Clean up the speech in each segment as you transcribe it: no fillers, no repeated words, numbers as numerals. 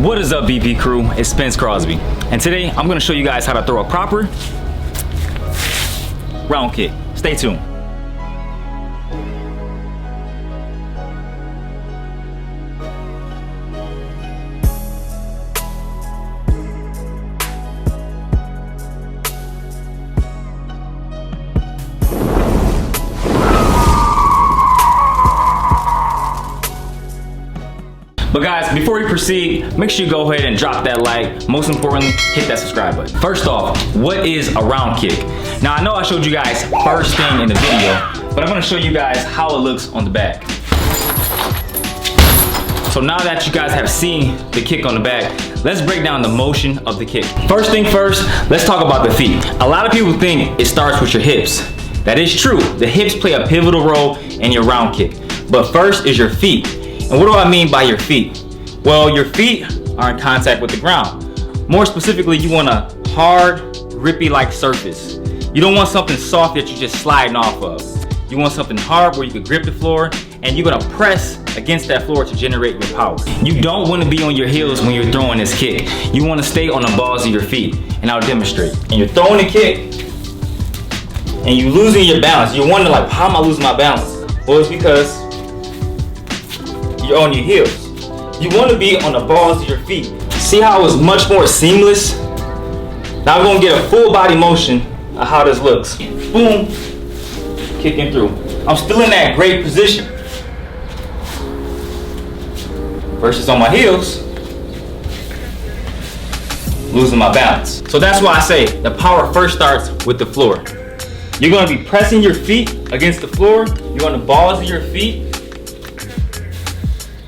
What is up, BP crew? It's Spence Crosby, and today I'm going to show you guys how to throw a proper round kick. Stay tuned. But guys, before we proceed, make sure you go ahead and drop that like. Most importantly, hit that subscribe button. First off, what is a round kick? Now I know I showed you guys first thing in the video, but I'm gonna show you guys how it looks on the back. So now that you guys have seen the kick on the back, let's break down the motion of the kick. First thing first, let's talk about the feet. A lot of people think it starts with your hips. That is true. The hips play a pivotal role in your round kick. But first is your feet. And what do I mean by your feet? Well, your feet are in contact with the ground. More specifically, you want a hard, grippy-like surface. You don't want something soft that you're just sliding off of. You want something hard where you can grip the floor and you're gonna press against that floor to generate your power. You don't wanna be on your heels when you're throwing this kick. You wanna stay on the balls of your feet, and I'll demonstrate. And you're throwing the kick, and you're losing your balance. You're wondering like, how am I losing my balance? Well, it's because you're on your heels. You want to be on the balls of your feet. See how it's much more seamless? Now we're going to get a full body motion of how this looks. Boom, kicking through. I'm still in that great position. Versus on my heels, losing my balance. So that's why I say the power first starts with the floor. You're going to be pressing your feet against the floor. You're on the balls of your feet,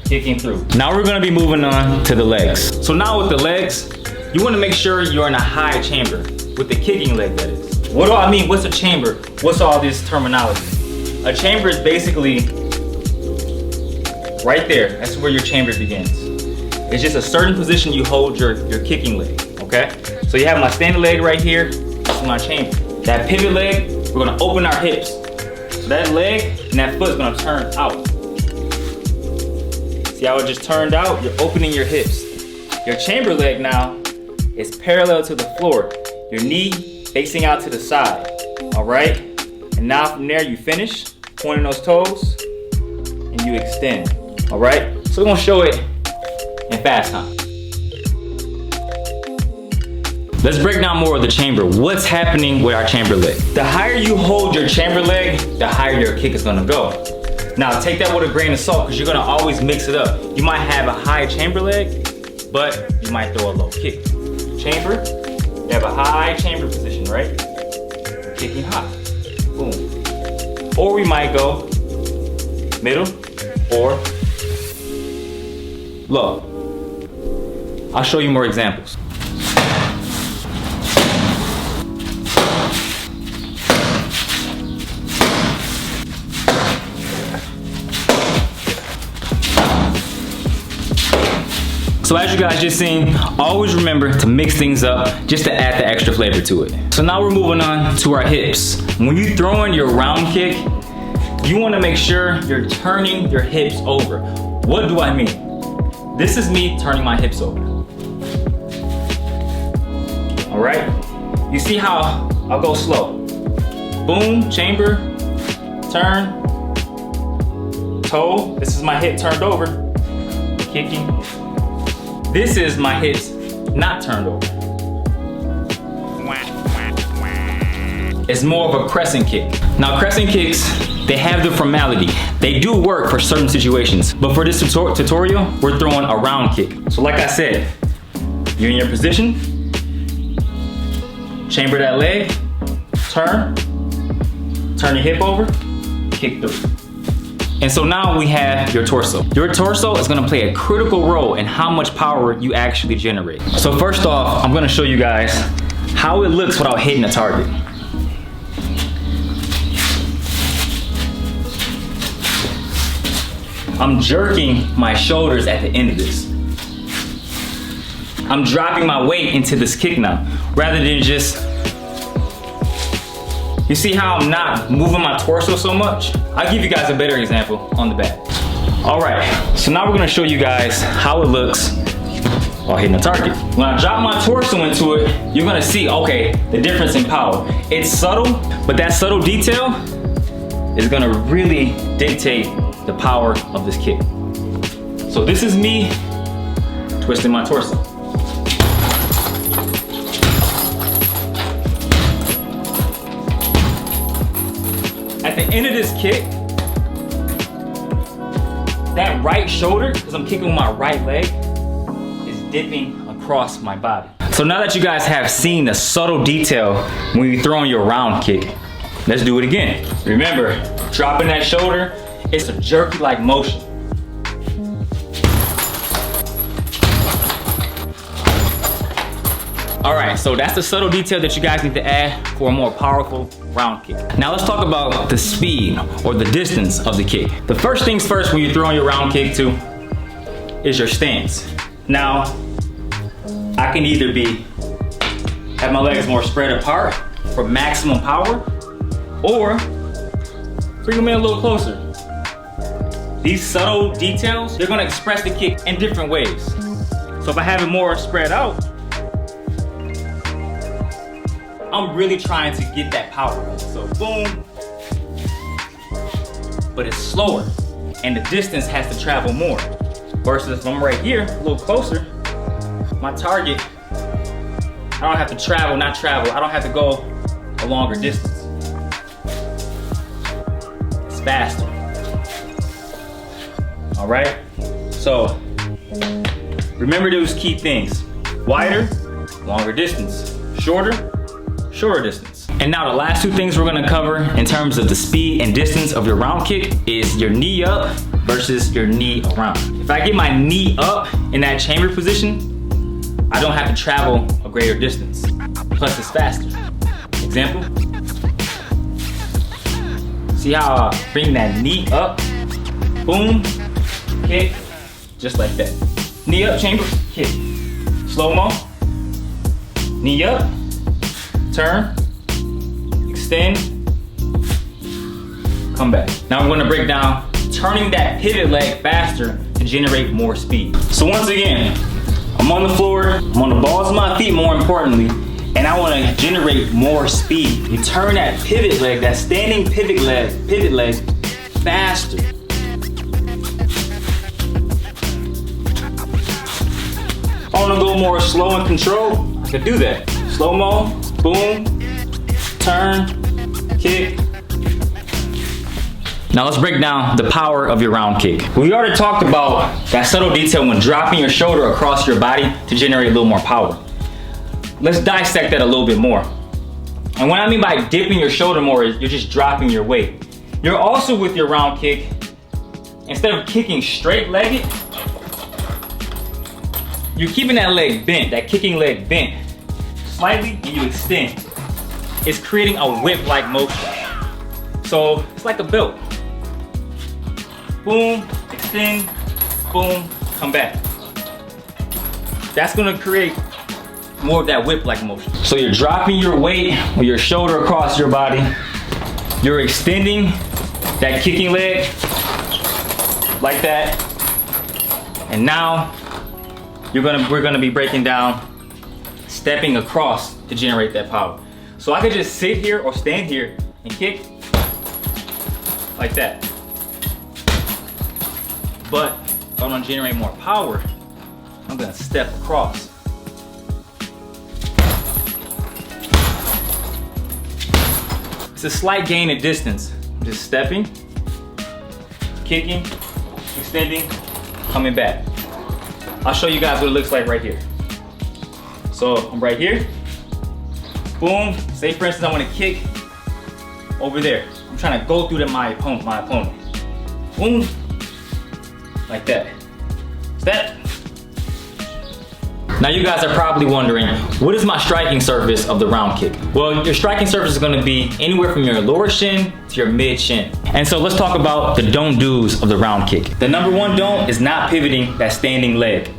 kicking through. Now we're gonna be moving on to the legs. So now with the legs, you wanna make sure you're in a high chamber, with the kicking leg that is. What do I mean? What's a chamber? What's all this terminology? A chamber is basically right there. That's where your chamber begins. It's just a certain position you hold your kicking leg, okay? So you have my standing leg right here, this is my chamber. That pivot leg, we're gonna open our hips. So that leg and that foot is gonna turn out. See how it just turned out? You're opening your hips. Your chamber leg now is parallel to the floor. Your knee facing out to the side, all right? And now from there you finish, pointing those toes, and you extend, all right? So we're gonna show it in fast time. Let's break down more of the chamber. What's happening with our chamber leg? The higher you hold your chamber leg, the higher your kick is gonna go. Now take that with a grain of salt because you're gonna always mix it up. You might have a high chamber leg, but you might throw a low kick. Chamber, you have a high chamber position, right? Kicking high, boom. Or we might go middle or low. I'll show you more examples. So as you guys just seen, always remember to mix things up just to add the extra flavor to it. So now we're moving on to our hips. When you're throwing your round kick, you want to make sure you're turning your hips over. What do I mean? This is me turning my hips over. All right? You see how I'll go slow. Boom, chamber, turn, toe. This is my hip turned over, kicking. This is my hips not turned over. It's more of a crescent kick. Now crescent kicks, they have the formality. They do work for certain situations, but for this tutorial, we're throwing a round kick. So like I said, you're in your position, chamber that leg, turn your hip over, kick through. And so now we have your torso. Your torso is gonna play a critical role in how much power you actually generate. So first off, I'm gonna show you guys how it looks without hitting a target. I'm jerking my shoulders at the end of this. I'm dropping my weight into this kick now, rather than just, you see how I'm not moving my torso so much? I'll give you guys a better example on the back. All right, so now we're gonna show you guys how it looks while hitting the target. When I drop my torso into it, you're gonna see, okay, the difference in power. It's subtle, but that subtle detail is gonna really dictate the power of this kick. So this is me twisting my torso. At the end of this kick, that right shoulder, because I'm kicking with my right leg, is dipping across my body. So now that you guys have seen the subtle detail when you're throwing your round kick, let's do it again. Remember, dropping that shoulder, it's a jerky-like motion. All right, so that's the subtle detail that you guys need to add for a more powerful round kick. Now let's talk about the speed or the distance of the kick. The first things first when you're throwing your round kick too is your stance. Now, I can either have my legs more spread apart for maximum power, or bring them in a little closer. These subtle details, they're gonna express the kick in different ways. So if I have it more spread out, I'm really trying to get that power. So boom, but it's slower and the distance has to travel more. Versus if I'm right here, a little closer, my target, I don't have to I don't have to go a longer distance. It's faster. All right, so remember those key things. Wider, longer distance. Shorter distance. And now the last two things we're gonna cover in terms of the speed and distance of your round kick is your knee up versus your knee around. If I get my knee up in that chamber position, I don't have to travel a greater distance. Plus it's faster. Example. See how I bring that knee up, boom, kick, just like that. Knee up, chamber, kick. Slow-mo, knee up, turn, extend, come back. Now I'm gonna break down turning that pivot leg faster to generate more speed. So once again, I'm on the floor, I'm on the balls of my feet more importantly, and I wanna generate more speed. You turn that pivot leg, that standing pivot leg faster. If I wanna go more slow and control, I could do that. Slow-mo, boom, turn, kick. Now let's break down the power of your round kick. We already talked about that subtle detail when dropping your shoulder across your body to generate a little more power. Let's dissect that a little bit more. And what I mean by dipping your shoulder more is you're just dropping your weight. You're also with your round kick, instead of kicking straight-legged, you're keeping that leg bent, that kicking leg bent slightly, and you extend. It's creating a whip-like motion. So it's like a belt. Boom, extend, boom, come back. That's gonna create more of that whip-like motion. So you're dropping your weight with your shoulder across your body. You're extending that kicking leg like that. And now we're gonna be breaking down stepping across to generate that power. So I could just sit here or stand here and kick like that. But if I want to generate more power, I'm gonna step across. It's a slight gain of distance. I'm just stepping, kicking, extending, coming back. I'll show you guys what it looks like right here. So I'm right here, boom. Say for instance I want to kick over there. I'm trying to go through my opponent. Boom, like that. Step. Now you guys are probably wondering, what is my striking surface of the round kick? Well, your striking surface is gonna be anywhere from your lower shin to your mid shin. And so let's talk about the don't do's of the round kick. The number one don't is not pivoting that standing leg.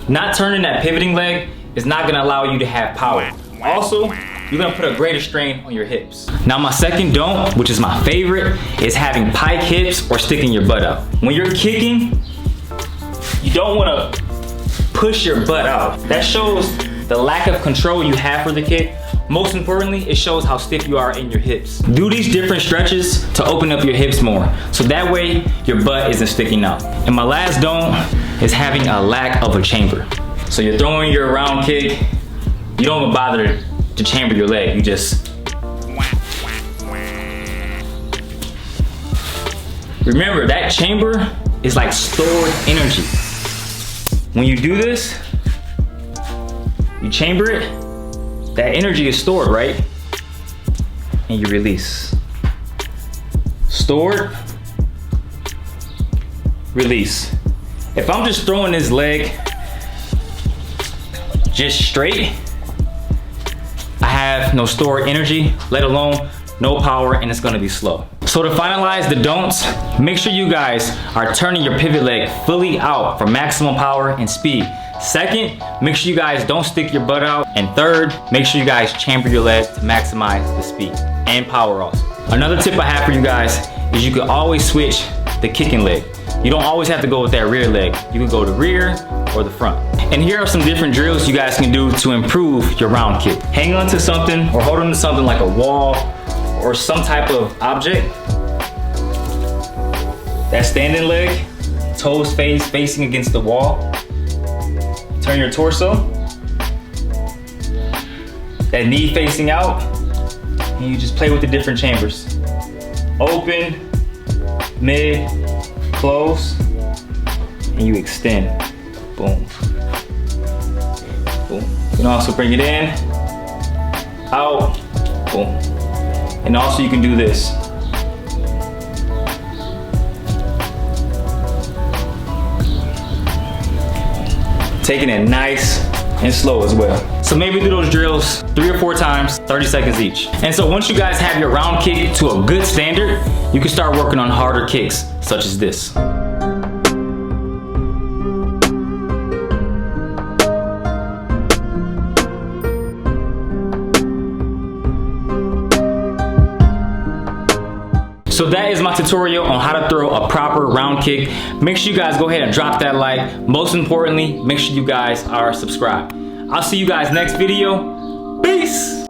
Not turning that pivoting leg is not gonna allow you to have power. Also, you're gonna put a greater strain on your hips. Now my second don't, which is my favorite, is having pike hips or sticking your butt out. When you're kicking, you don't wanna push your butt out. That shows the lack of control you have for the kick. Most importantly, it shows how stiff you are in your hips. Do these different stretches to open up your hips more, so that way your butt isn't sticking out. And my last don't is having a lack of a chamber. So you're throwing your round kick, you don't even bother to chamber your leg, you just. Remember, that chamber is like stored energy. When you do this, you chamber it, that energy is stored, right? And you release. Stored, release. If I'm just throwing this leg just straight, I have no stored energy, let alone no power, and it's gonna be slow. So to finalize the don'ts, make sure you guys are turning your pivot leg fully out for maximum power and speed. Second, make sure you guys don't stick your butt out. And third, make sure you guys chamber your legs to maximize the speed and power also. Another tip I have for you guys is you can always switch the kicking leg. You don't always have to go with that rear leg. You can go the rear or the front. And here are some different drills you guys can do to improve your round kick. Hang on to something or hold on to something like a wall or some type of object. That standing leg, toes facing against the wall. Turn your torso. That knee facing out. And you just play with the different chambers. Open, mid, close, and you extend. Boom. Boom. You can also bring it in, out, boom. And also you can do this. Taking it nice and slow as well. So maybe do those drills 3 or 4 times, 30 seconds each. And so once you guys have your round kick to a good standard, you can start working on harder kicks, such as this. So that is my tutorial on how to throw a proper round kick. Make sure you guys go ahead and drop that like. Most importantly, make sure you guys are subscribed. I'll see you guys next video. Peace!